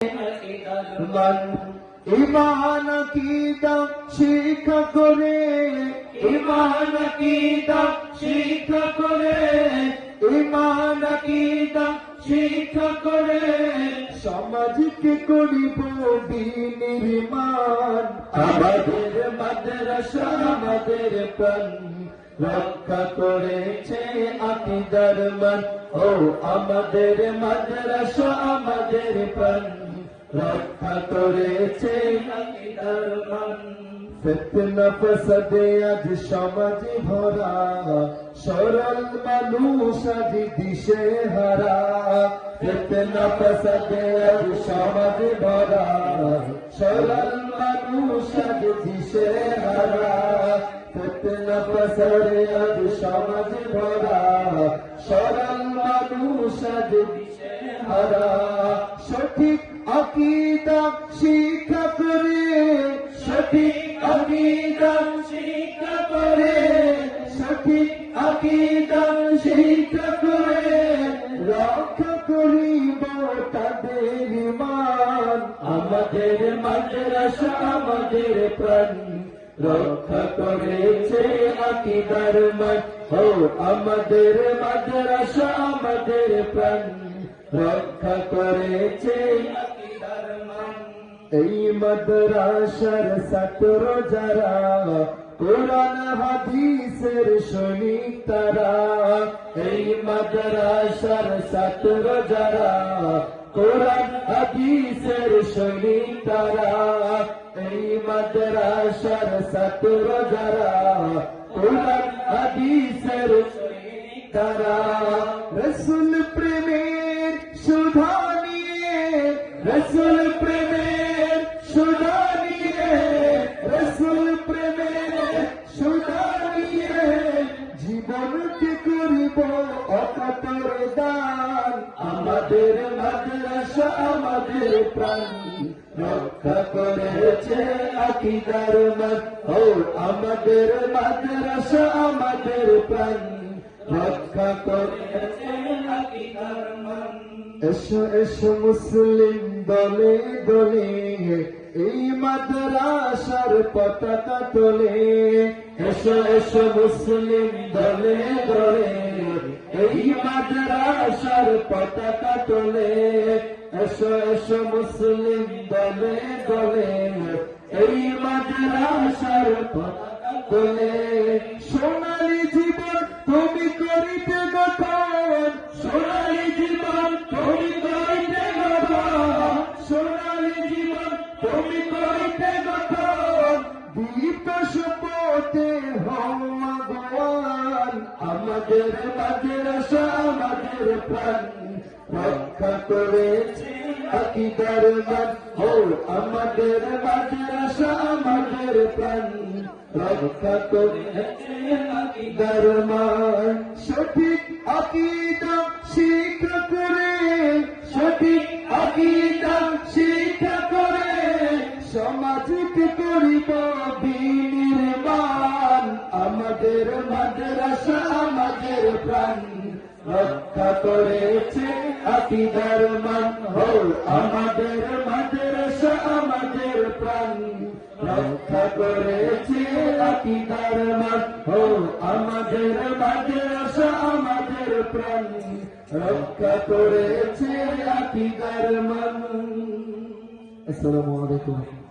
মান ইমান আকীদা শিক্ষা করে, ইমান আকীদা শিক্ষা করে, ইমান আকীদা শিক্ষা করে সমাজকে করিব বিনির্মাণ। আমাদের মাদ্রাসা আমাদের প্রাণ রক্ষা করেছে আকীদার মান। ও আমাদের মাদ্রাসা আমাদের প্রাণ রক্ষা করেছে আকীদার মান। ফিতনা ফাসাদে আজ সমাজে ভরা, সরল মানুষ আজ দিশে হারা। ফিতনা ফাসাদে আজ সমাজে ভরা, সরল মানুষ আজ দিশে হারা। ফিতনা ফাসাদে আজ সমাজে ভরা, সরল মানুষ আজ দিশে হারা। সঠিক আকীদা শিক্ষা করে, সঠিক আকীদা শিক্ষা করে, সঠিক আকীদা শিক্ষা করে রক্ষা করিব তাদের ঈমান। আমাদের মাদ্রাসা আমাদের প্রাণ রক্ষা করেছে আকীদার মান। ও আমাদের মাদ্রাসা আমাদের প্রাণ রক্ষা করেছে আকীদার মান। এই মাদ্রাসার ছাত্র যারা কোরআন হাদিসের সৈনিক তারা, এই মাদ্রাসার ছাত্র যারা কোরআন হাদিসের সৈনিক তারা, এই মাদ্রাসার ছাত্র যারা কোরআন হাদিসের সৈনিক তারা। রাসূল প্রেমের সুধা নিয়ে, রাসূল প্রেমের সুধা নিয়ে, রাসূল প্রেমের সুধা নিয়ে জীবনকে করিব অকাতর দান। আমাদের মাদ্রাসা আমাদের প্রাণ রক্ষা করেছে আকীদার মান। ও আমাদের মাদ্রাসা আমাদের প্রাণ রক্ষা করেছে আকীদার মান। এসো এসো মুসলিম দলে দলে এই মাদ্রাসার পতাকা তোলে। এসো এসো মুসলিম দলে দলে এই মাদ্রাসার পতাকা তোলে। এসো এসো মুসলিম দলে দলে এই মাদ্রাসার পতাকা তোলে। সোনালী জীবন তুমি করিতে গঠন, সোনালী জীবন তুমি করিতে গঠন, সোনালী জীবন তুমি করিতে গঠন। দীপ্ত শপথে হও আগুয়ান। আমাদের মাদ্রাসা আমাদের প্রাণ রক্ষা করেছে আকীদার মান। ও আমাদের মাদ্রাসা আমাদের প্রাণ রক্ষা করেছে আকীদার মান। সঠিক আকীদা শিক্ষা করে, সঠিক আকীদা শিক্ষা করে সমাজকে করিব বিনির্মাণ। আমাদের মাদ্রাসা আমাদের প্রাণ রক্ষা করেছে আকীদার মান। ও আমাদের মাদ্রাসা আমাদের প্রাণ রক্ষা করেছে আকীদার মান। ও আমাদের মাদ্রাসা আমাদের প্রাণ রক্ষা করেছে আকীদার মান। আসসালামু আলাইকুম।